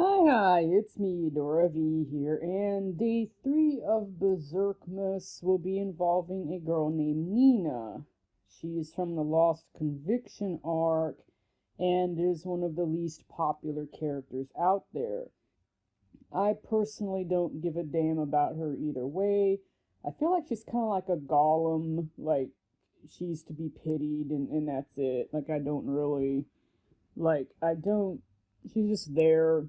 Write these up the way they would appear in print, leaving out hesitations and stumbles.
Hi, it's me, Dora V here, and day 3 of Berserkmas will be involving a girl named Nina. She is from the Lost Conviction arc and is one of the least popular characters out there. I personally don't give a damn about her either way. I feel like she's kind of like a golem, like she's to be pitied and that's it. Like, I don't really, I don't, she's just there.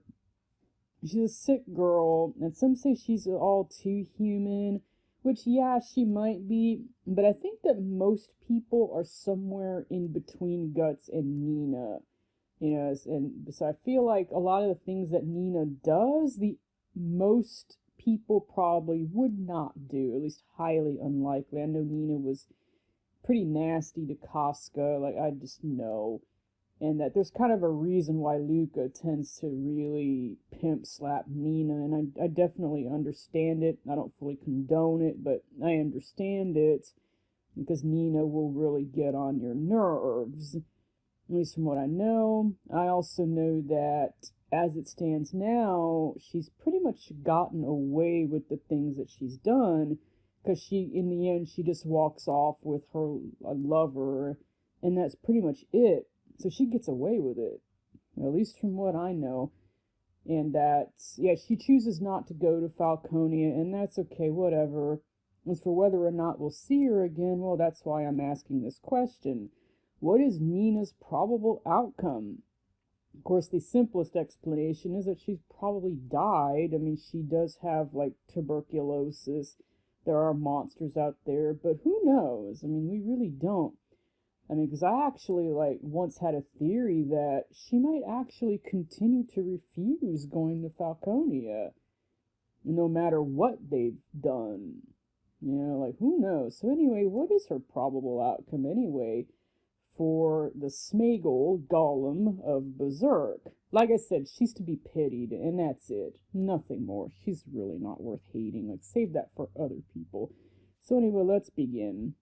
She's a sick girl, and some say she's all too human, which, yeah, she might be, but I think that most people are somewhere in between Guts and Nina. And so I feel like a lot of the things that Nina does, the most people probably would not do, at least highly unlikely. I know Nina was pretty nasty to Casca, like, I just know. And that there's kind of a reason why Luca tends to really pimp slap Nina, and I definitely understand it. I don't fully condone it, but I understand it because Nina will really get on your nerves, at least from what I know. I also know that as it stands now, she's pretty much gotten away with the things that she's done because in the end, she just walks off with her lover, and that's pretty much it. So she gets away with it, at least from what I know. And yeah, she chooses not to go to Falconia, and that's okay, whatever. As for whether or not we'll see her again, well, that's why I'm asking this question. What is Nina's probable outcome? Of course, the simplest explanation is that she's probably died. I mean, she does have, like, tuberculosis. There are monsters out there, but who knows? I mean, we really don't. I mean, because I actually, once had a theory that she might actually continue to refuse going to Falconia, no matter what they've done. Who knows? So anyway, what is her probable outcome anyway for the Smeagol golem of Berserk? Like I said, she's to be pitied, and that's it. Nothing more. She's really not worth hating. Like, save that for other people. So anyway, let's begin.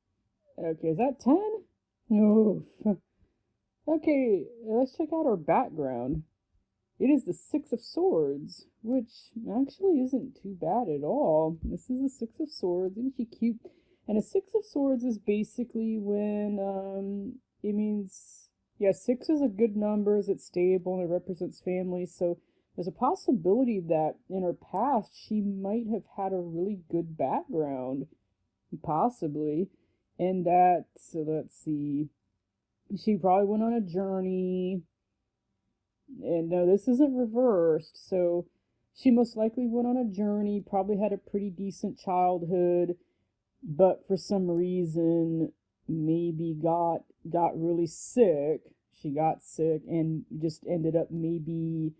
Okay, is that 10? Oof. Okay, let's check out her background. It is the Six of Swords, which actually isn't too bad at all. This is the Six of Swords, isn't she cute? And a Six of Swords is basically when, it means, yeah, 6 is a good number, it's stable, and it represents family, so there's a possibility that in her past she might have had a really good background, possibly. And so let's see, she probably went on a journey, and no, this isn't reversed, so she most likely went on a journey, probably had a pretty decent childhood, but for some reason, maybe got really sick. She got sick and just ended up maybe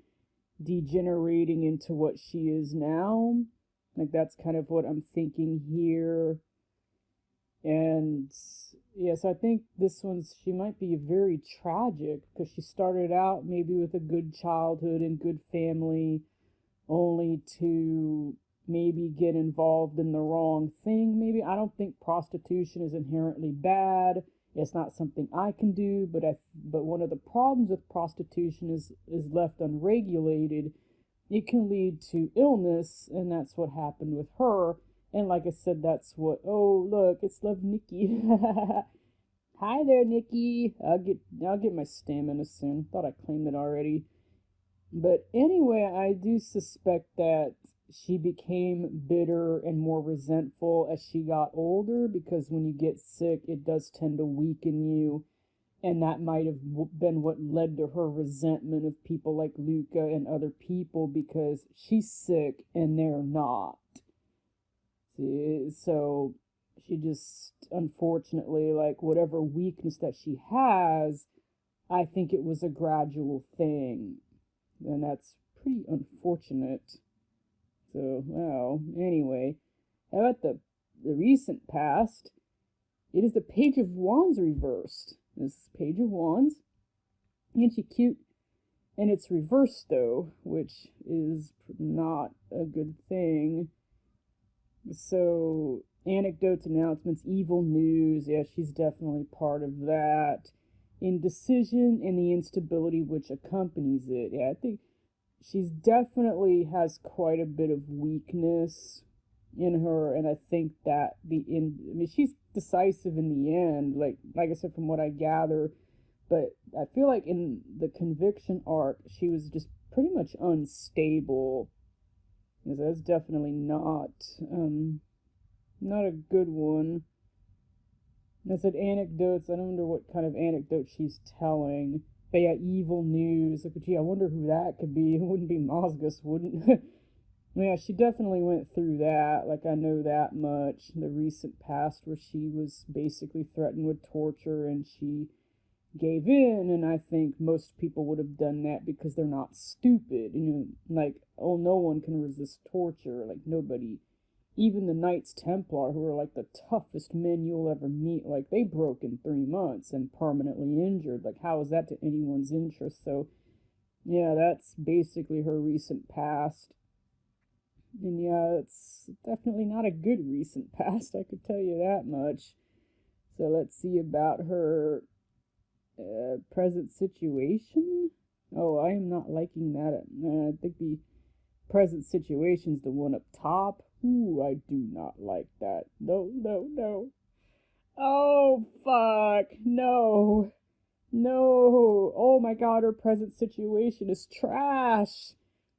degenerating into what she is now. Like, that's kind of what I'm thinking here. And yes, I think she might be very tragic because she started out maybe with a good childhood and good family, only to maybe get involved in the wrong thing. Maybe, I don't think prostitution is inherently bad. It's not something I can do, but one of the problems with prostitution is left unregulated. It can lead to illness, and that's what happened with her. And like I said, that's what, oh, look, it's Love Nikki. Hi there, Nikki. I'll get my stamina soon. Thought I claimed it already. But anyway, I do suspect that she became bitter and more resentful as she got older, because when you get sick, it does tend to weaken you. And that might have been what led to her resentment of people like Luca and other people, because she's sick and they're not. So she just, unfortunately, like, whatever weakness that she has, I think it was a gradual thing. And that's pretty unfortunate. So, well, anyway, how about the recent past? It is the Page of Wands reversed. This is Page of Wands. Isn't she cute? And it's reversed, though, which is not a good thing. So, anecdotes, announcements, evil news, yeah, she's definitely part of that. Indecision and the instability which accompanies it. Yeah, I think she's definitely has quite a bit of weakness in her, and I think that I mean, she's decisive in the end, like I said, from what I gather, but I feel like in the conviction arc, she was just pretty much unstable. Because that's definitely not a good one. I said anecdotes. I don't wonder what kind of anecdote she's telling. But yeah, evil news. Like, gee, I wonder who that could be. It wouldn't be Mosgus, wouldn't? Yeah, she definitely went through that. Like, I know that much. The recent past where she was basically threatened with torture and she gave in. And I think most people would have done that because they're not stupid. You know, like, oh, no one can resist torture. Like, nobody. Even the Knights Templar, who are like the toughest men you'll ever meet, like, they broke in 3 months and permanently injured. Like, how is that to anyone's interest? So, yeah, that's basically her recent past. And yeah, it's definitely not a good recent past, I could tell you that much. So let's see about her present situation. Oh, I am not liking that. I think the present situation's the one up top. Ooh, I do not like that. No, no, no. Oh, fuck. No. No. Oh my god, her present situation is trash.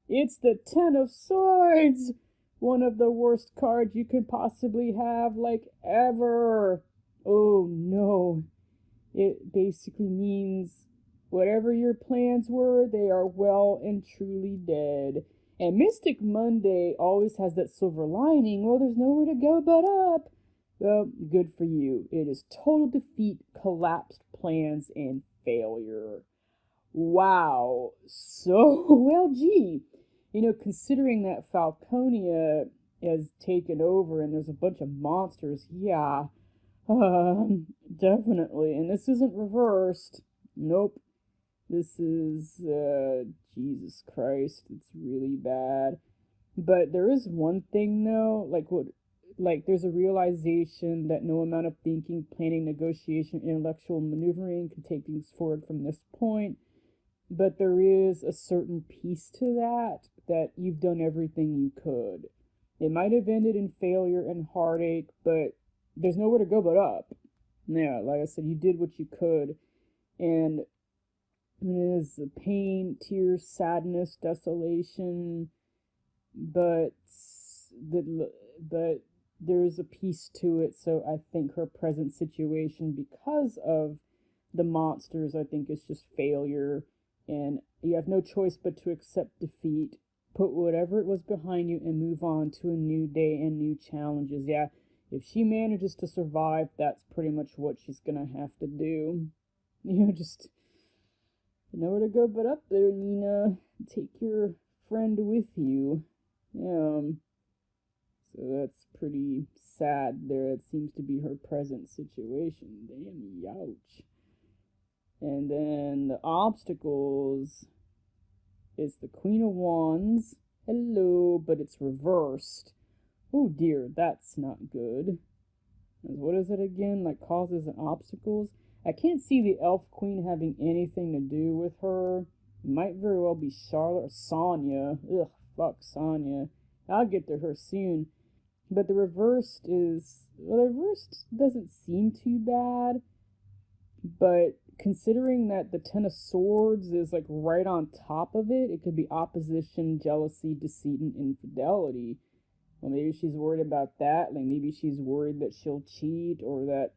It's the Ten of Swords! One of the worst cards you could possibly have, like, ever. Oh, no. It basically means whatever your plans were, they are well and truly dead. And Mystic Monday always has that silver lining. Well, there's nowhere to go but up. Well, good for you. It is total defeat, collapsed plans, and failure. Wow. So, well, gee. You know, considering that Falconia has taken over and there's a bunch of monsters, yeah, definitely. And this isn't reversed. Nope. This is, Jesus Christ, it's really bad. But there is one thing, though, there's a realization that no amount of thinking, planning, negotiation, intellectual maneuvering can take things forward from this point. But there is a certain piece to that you've done everything you could. It might have ended in failure and heartache, but there's nowhere to go but up. Yeah, like I said, you did what you could. And it is pain, tears, sadness, desolation, but there's a piece to it. So I think her present situation, because of the monsters, I think is just failure. And you have no choice but to accept defeat, put whatever it was behind you, and move on to a new day and new challenges. Yeah, if she manages to survive, that's pretty much what she's gonna have to do. You know, just nowhere to go but up there, Nina. Take your friend with you. Yeah. So that's pretty sad there. It seems to be her present situation. Damn, youch. And then the obstacles, it's the Queen of Wands. Hello, but it's reversed. Oh dear, that's not good. What is it again? Like causes and obstacles? I can't see the Elf Queen having anything to do with her. It might very well be Charlotte or Sonya. Ugh, fuck Sonya. I'll get to her soon. But the reversed doesn't seem too bad. But considering that the Ten of Swords is like right on top of it, it could be opposition, jealousy, deceit, and infidelity. Well, maybe she's worried about that. Like maybe she's worried that she'll cheat, or that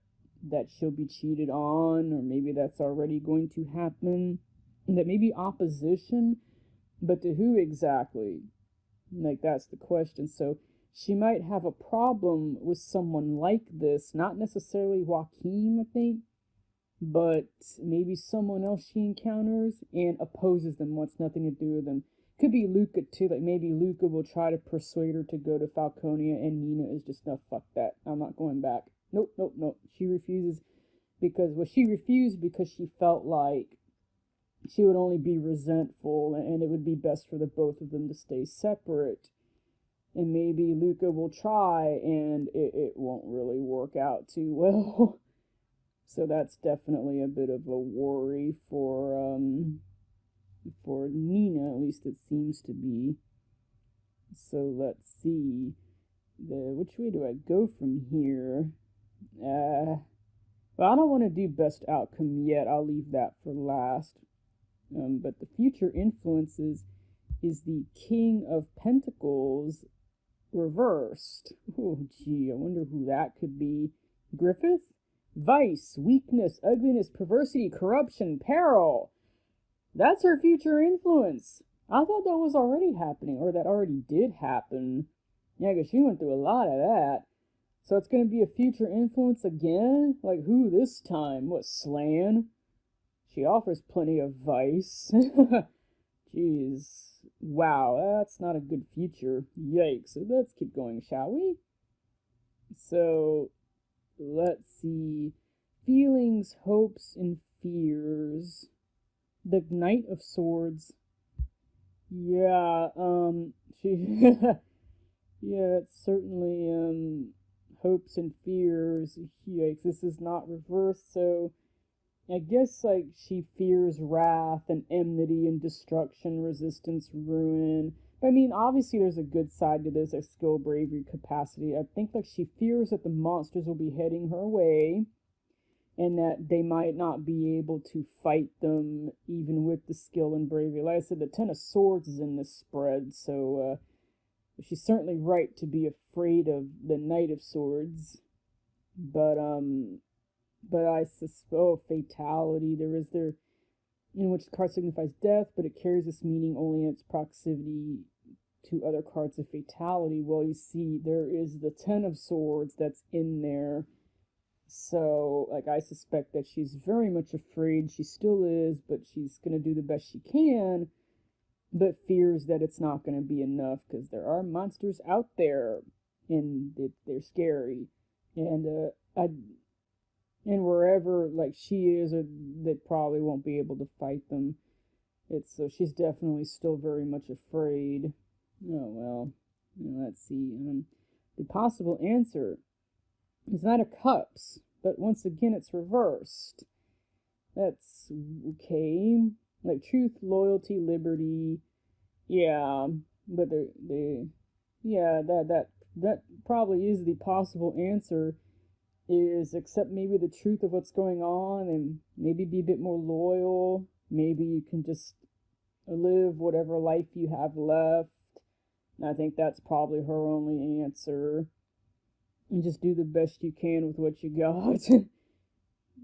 she'll be cheated on, or maybe that's already going to happen. And that may be opposition, but to who exactly? Like that's the question. So she might have a problem with someone like this, not necessarily Joaquin, I think, but maybe someone else she encounters and opposes them, wants nothing to do with them. Could be Luca too, like maybe Luca will try to persuade her to go to Falconia, and Nina is just, no, fuck that, I'm not going back. Nope, nope, nope. She refuses she refused because she felt like she would only be resentful, and it would be best for the both of them to stay separate. And maybe Luca will try, and it won't really work out too well. So that's definitely a bit of a worry for For Nina, at least it seems to be. So let's see. Which way do I go from here? Well, I don't want to do best outcome yet. I'll leave that for last. But the future influences is the King of Pentacles reversed. Oh, gee, I wonder who that could be. Griffith? Vice, weakness, ugliness, perversity, corruption, peril. That's her future influence. I thought that was already happening, or that already did happen. Yeah, because she went through a lot of that. So it's going to be a future influence again? Like who this time? What, Slan? She offers plenty of vice. Jeez. Wow, that's not a good future. Yikes. So let's keep going, shall we? So, let's see. Feelings, hopes, and fears. The Knight of Swords. Yeah, she... yeah, it's certainly, hopes and fears. Yikes, this is not reversed, so... I guess, like, she fears wrath and enmity and destruction, resistance, ruin. But, I mean, obviously there's a good side to this, like skill, bravery, capacity. I think, like, she fears that the monsters will be heading her way and that they might not be able to fight them even with the skill and bravery. Like I said, the Ten of Swords is in this spread, so she's certainly right to be afraid of the Knight of Swords. But I suspect, fatality, in which the card signifies death, but it carries this meaning only in its proximity to other cards of fatality. Well, you see, there is the Ten of Swords that's in there. So, like, I suspect that she's very much afraid. She still is, but she's going to do the best she can, but fears that it's not going to be enough, because there are monsters out there, and they're scary. And, and wherever, like, she is, they probably won't be able to fight them. So she's definitely still very much afraid. Oh, well, let's see. The possible answer is Knight of Cups, but once again, it's reversed. That's okay. Like, truth, loyalty, liberty. Yeah, but yeah, that probably is the possible answer. Is accept maybe the truth of what's going on and maybe be a bit more loyal. Maybe you can just live whatever life you have left. And I think that's probably her only answer. And just do the best you can with what you got.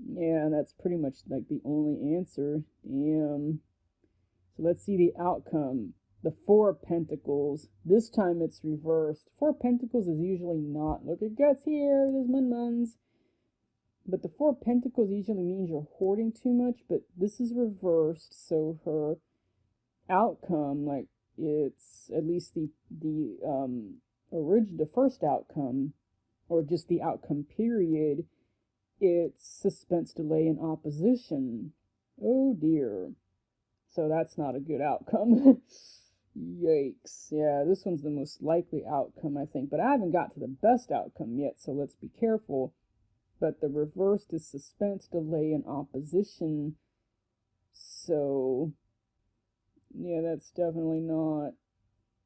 Yeah, that's pretty much like the only answer. Damn. So let's see the outcome. The Four of Pentacles. This time it's reversed. Four of Pentacles is usually not. Look at guts here. There's muns. But the Four of Pentacles usually means you're hoarding too much. But this is reversed. So her outcome, like, it's at least the first outcome, or just the outcome period, it's suspense, delay, and opposition. Oh dear. So that's not a good outcome. Yikes. Yeah, this one's the most likely outcome, I think. But I haven't got to the best outcome yet, so let's be careful. But the reversed is suspense, delay, and opposition. So, yeah, that's definitely not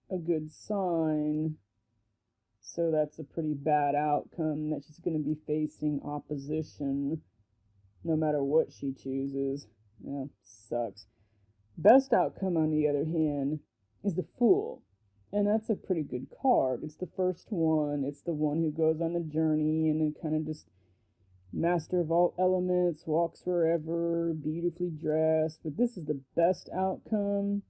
a good sign. So that's a pretty bad outcome, that she's going to be facing opposition no matter what she chooses. Yeah, sucks. Best outcome, on the other hand, is the Fool. And that's a pretty good card. It's the first one. It's the one who goes on the journey and then kind of just master of all elements, walks forever, beautifully dressed. But this is the best outcome.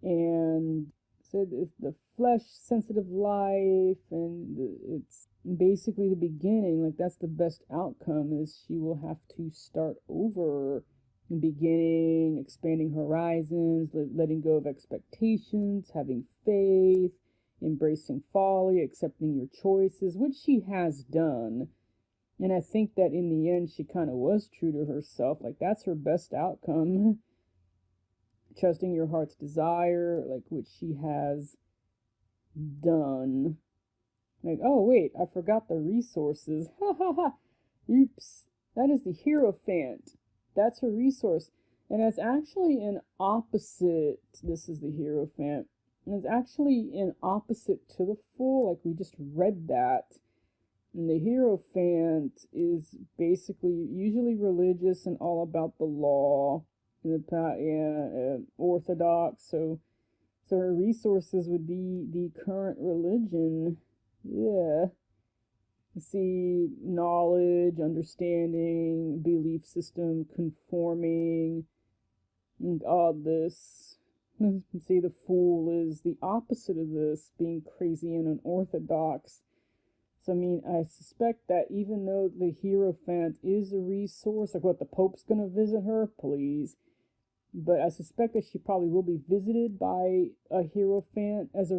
And so it's the flesh-sensitive life, and it's basically the beginning. Like, that's the best outcome, is she will have to start over. Beginning, expanding horizons, letting go of expectations, having faith, embracing folly, accepting your choices, which she has done. And I think that in the end, she kind of was true to herself. Like, that's her best outcome. Trusting your heart's desire, like, which she has done. Like, oh, wait, I forgot the resources. Ha ha ha. Oops. That is the Hierophant. That's her resource. And it's actually an opposite. This is the Hierophant. And it's actually an opposite to the Fool. Like we just read that. And the Hierophant is basically usually religious and all about the law, orthodox. So her resources would be the current religion. Yeah. See, knowledge, understanding, belief system, conforming, and all this. See, the Fool is the opposite of this, being crazy and unorthodox. So, I mean, I suspect that even though the Hierophant is a resource, like what, the Pope's gonna visit her? Please. But I suspect that she probably will be visited by a Hierophant as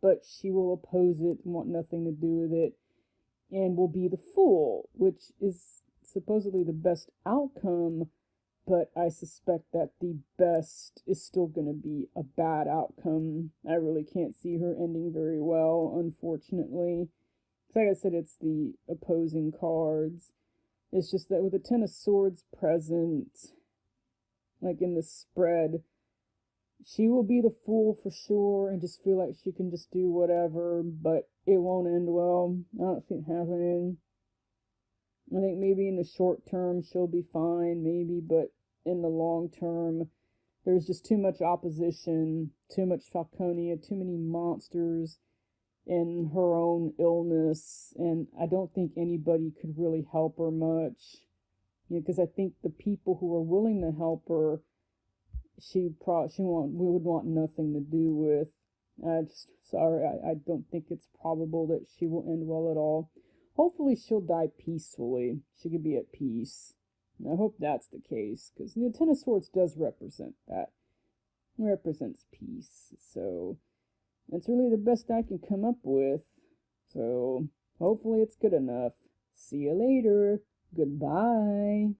but she will oppose it and want nothing to do with it, and will be the Fool, which is supposedly the best outcome, but I suspect that the best is still gonna be a bad outcome. I really can't see her ending very well, unfortunately. Like I said, it's the opposing cards. It's just that with the Ten of Swords present, like in the spread, she will be the Fool for sure and just feel like she can just do whatever, but it won't end well. I don't see it happening. I think maybe in the short term she'll be fine, maybe, but in the long term, there's just too much opposition, too much Falconia, too many monsters, and her own illness, and I don't think anybody could really help her much. Because I think the people who are willing to help her, we would want nothing to do with. I don't think it's probable that she will end well at all. Hopefully she'll die peacefully. She could be at peace. And I hope that's the case, because the Ten of Swords does represent that. It represents peace, so that's really the best I can come up with. So hopefully it's good enough. See you later. Goodbye.